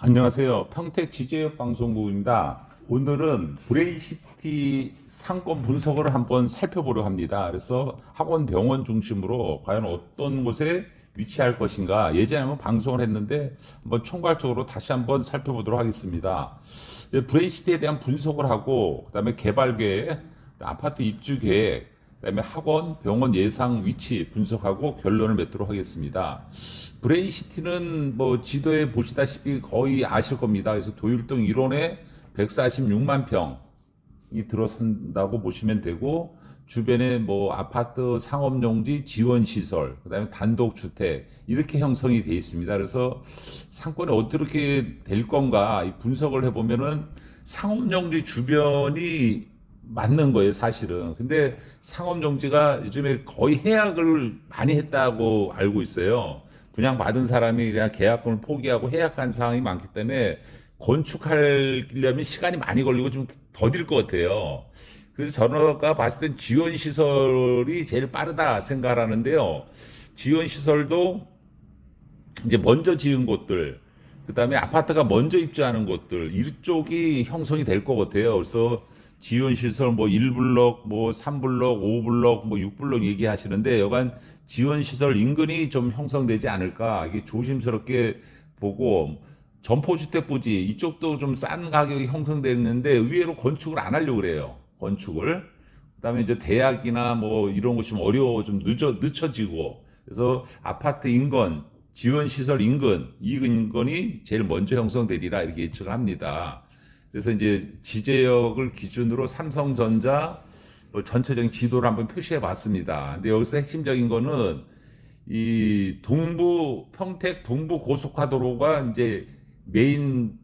안녕하세요. 평택 지제역 방송국입니다. 오늘은 브레인시티 상권 분석을 한번 살펴보려 합니다. 그래서 학원 병원 중심으로 과연 어떤 곳에 위치할 것인가 예전에 한번 방송을 했는데 한번 총괄적으로 다시 한번 살펴보도록 하겠습니다. 브레인시티에 대한 분석을 하고 그다음에 개발 계획, 아파트 입주 계획, 그다음에 학원, 병원 예상 위치 분석하고 결론을 맺도록 하겠습니다. 브레인시티는 뭐 지도에 보시다시피 거의 아실 겁니다. 그래서 도율동 1원에 146만 평이 들어선다고 보시면 되고, 주변에 뭐 아파트, 상업용지, 지원시설, 그다음에 단독주택 이렇게 형성이 되어 있습니다. 그래서 상권이 어떻게 될 건가 이 분석을 해보면은 상업용지 주변이 맞는 거예요, 사실은. 근데 상업용지가 요즘에 거의 해약을 많이 했다고 알고 있어요. 분양받은 사람이 그냥 계약금을 포기하고 해약한 상황이 많기 때문에 건축하려면 시간이 많이 걸리고 좀 더딜 것 같아요. 그래서 저가 봤을 땐 지원시설이 제일 빠르다 생각하는데요. 지원시설도 이제 먼저 지은 곳들, 그 다음에 아파트가 먼저 입주하는 곳들, 이쪽이 형성이 될 것 같아요. 그래서 지원시설 뭐 1블럭, 뭐 3블럭, 5블럭, 뭐 6블럭 얘기하시는데 여간 지원시설 인근이 좀 형성되지 않을까. 이게 조심스럽게 보고, 점포주택 부지, 이쪽도 좀 싼 가격이 형성되는데 의외로 건축을 안 하려고 그래요. 건축을. 그다음에 이제 대학이나 뭐 이런 곳이 좀 어려워, 좀 늦춰지고. 그래서 아파트 인근, 지원시설 인근, 이 인근이 제일 먼저 형성되리라 이렇게 예측을 합니다. 그래서 이제 지제역을 기준으로 삼성전자 뭐 전체적인 지도를 한번 표시해 봤습니다. 근데 여기서 핵심적인 거는 이 평택 동부 고속화도로가 이제 메인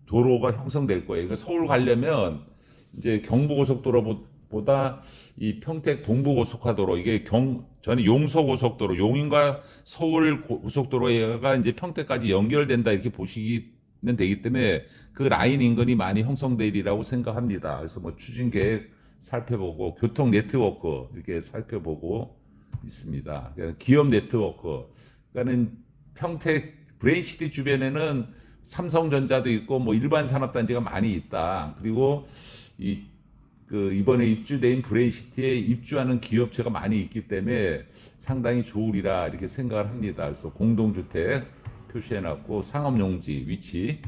도로가 형성될 거예요. 그러니까 서울 가려면 이제 경부고속도로보다 이 평택 동부고속화도로, 이게 전에 용서고속도로, 용인과 서울 고속도로가 이제 평택까지 연결된다 이렇게 보시면 되기 때문에 그 라인 인근이 많이 형성되리라고 생각합니다. 그래서 뭐 추진 계획 살펴보고 교통 네트워크 이렇게 살펴보고 있습니다. 기업 네트워크. 그러니까는 평택 브레인시티 주변에는 삼성전자도 있고 뭐 일반 산업단지가 많이 있다. 그리고 이번에 입주된 브레인시티에 입주하는 기업체가 많이 있기 때문에 상당히 좋으리라 이렇게 생각을 합니다. 그래서 공동주택 표시해놨고, 상업용지 위치,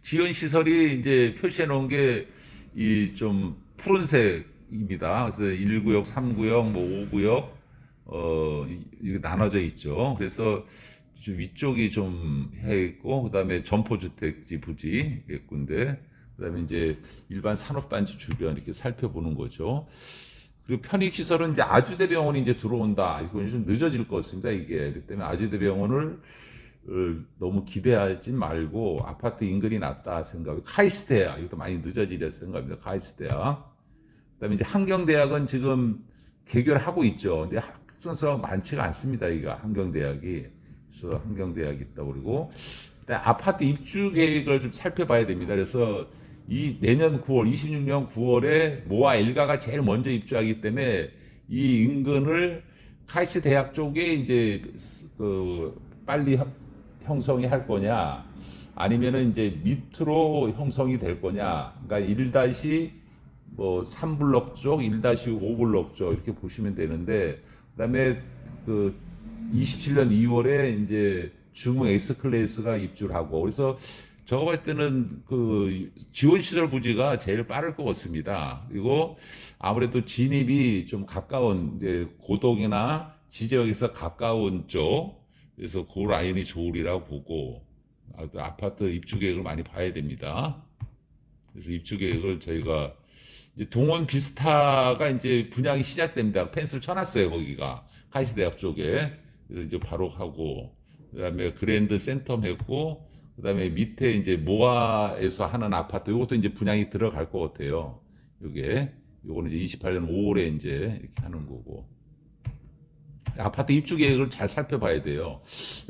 지원시설이 이제 표시해놓은 게 이 좀 푸른색입니다. 그래서 1구역, 3구역, 뭐 5구역 이게 나눠져 있죠. 그래서 좀 위쪽이 좀 해 있고, 그다음에 점포주택지 부지 예군데, 그다음에 이제 일반 산업단지 주변 이렇게 살펴보는 거죠. 그리고 편익시설은 이제 아주대병원이 이제 들어온다. 이건 좀 늦어질 것 같습니다. 이게. 그렇기 때문에 아주대병원을 너무 기대하지 말고 아파트 인근이 낫다 생각. 카이스트대학 이것도 많이 늦어지려 생각합니다. 카이스트대학. 그다음에 이제 한경대학은 지금 개교를 하고 있죠. 근데 학생 수가 많지가 않습니다. 이거 한경대학이. 그래서 한경대학이 있다. 그리고 아파트 입주 계획을 좀 살펴봐야 됩니다. 그래서 이 내년 9월, 26년 9월에 모아 일가가 제일 먼저 입주하기 때문에 이 인근을 카이스트 대학 쪽에 이제 빨리 형성이 할 거냐, 아니면은 이제 밑으로 형성이 될 거냐. 그러니까 1-3블럭 쪽, 1-5블럭 쪽 이렇게 보시면 되는데, 그다음에 27년 2월에 이제 중흥 S클래스가 입주를 하고, 그래서 저거 볼 때는 지원시설 부지가 제일 빠를 것 같습니다. 그리고 아무래도 진입이 좀 가까운, 이제 고덕이나 지제역에서 가까운 쪽, 그래서 그 라인이 좋으리라고 보고, 아파트 입주 계획을 많이 봐야 됩니다. 그래서 입주 계획을 저희가 이제 동원 비스타가 이제 분양이 시작됩니다. 펜스를 쳐놨어요, 거기가 카이스트대학 쪽에. 그래서 이제 바로 하고, 그다음에 그랜드 센텀 했고, 그다음에 밑에 이제 모아에서 하는 아파트, 이것도 이제 분양이 들어갈 것 같아요. 요거는 이제 28년 5월에 이제 이렇게 하는 거고. 아파트 입주 계획을 잘 살펴봐야 돼요.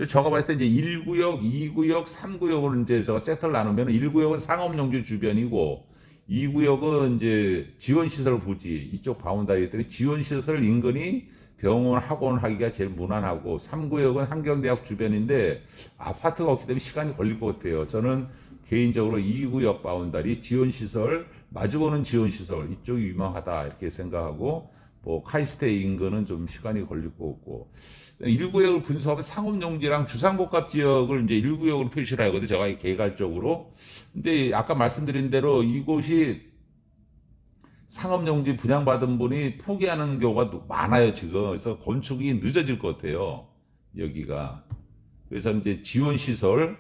저가 봤을 때 이제 1구역, 2구역, 3구역을 이제 저 섹터를 나누면 1구역은 상업용지 주변이고, 2구역은 이제 지원시설 부지, 이쪽 바운다리 때문에 지원시설 인근이 병원, 학원 하기가 제일 무난하고 3구역은 한경대학 주변인데 아파트가 없기 때문에 시간이 걸릴 것 같아요. 저는 개인적으로 2구역 바운다리 지원시설, 마주보는 지원시설 이쪽이 유망하다 이렇게 생각하고 뭐 카이스트 인근은 좀 시간이 걸릴 것 같고 1구역을 분석하면 상업용지랑 주상복합 지역을 이제 1구역으로 표시를 하거든요. 제가 개괄적으로. 근데 아까 말씀드린 대로 이곳이 상업용지 분양받은 분이 포기하는 경우가 많아요, 지금. 그래서 건축이 늦어질 것 같아요, 여기가. 그래서 이제 지원시설,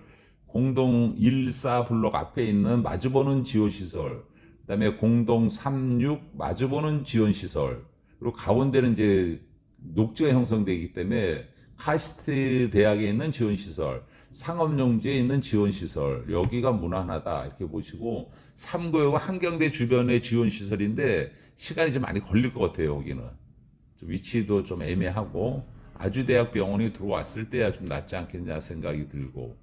공동 14 블록 앞에 있는 마주보는 지원시설, 그 다음에 공동 36 마주보는 지원시설, 그리고 가운데는 이제 녹지가 형성되기 때문에 카이스트 대학에 있는 지원시설, 상업용지에 있는 지원시설, 여기가 무난하다 이렇게 보시고 3구역은 한경대 주변의 지원시설인데 시간이 좀 많이 걸릴 것 같아요. 여기는 좀 위치도 좀 애매하고 아주대학병원이 들어왔을 때야 좀 낫지 않겠냐 생각이 들고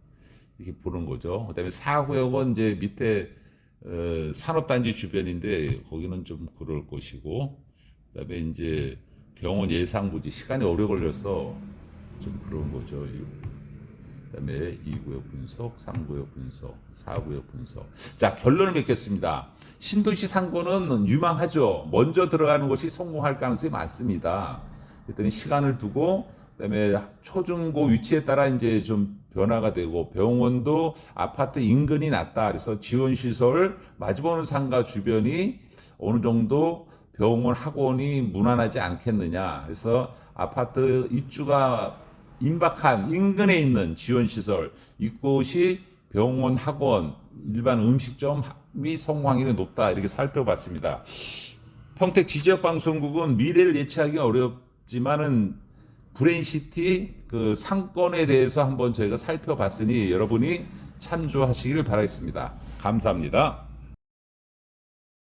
이렇게 보는 거죠. 그 다음에 4구역은 이제 밑에 산업단지 주변인데 거기는 좀 그럴 것이고 그 다음에 이제 병원 예상부지 시간이 오래 걸려서 좀 그런 거죠. 그다음에 2구역 분석, 3구역 분석, 4구역 분석. 자, 결론을 맺겠습니다. 신도시 상권은 유망하죠. 먼저 들어가는 것이 성공할 가능성이 많습니다. 그랬더니 시간을 두고 그다음에 초중고 위치에 따라 이제 좀 변화가 되고 병원도 아파트 인근이 낮다. 그래서 지원 시설 마주보는 상가 주변이 어느 정도 병원 학원이 무난하지 않겠느냐. 그래서 아파트 입주가 임박한 인근에 있는 지원시설 이곳이 병원, 학원, 일반 음식점이 성공 확률이 높다 이렇게 살펴봤습니다. 평택 지지역방송국은 미래를 예측하기가 어렵지만은 브레인시티 그 상권에 대해서 한번 저희가 살펴봤으니 여러분이 참조하시기를 바라겠습니다. 감사합니다.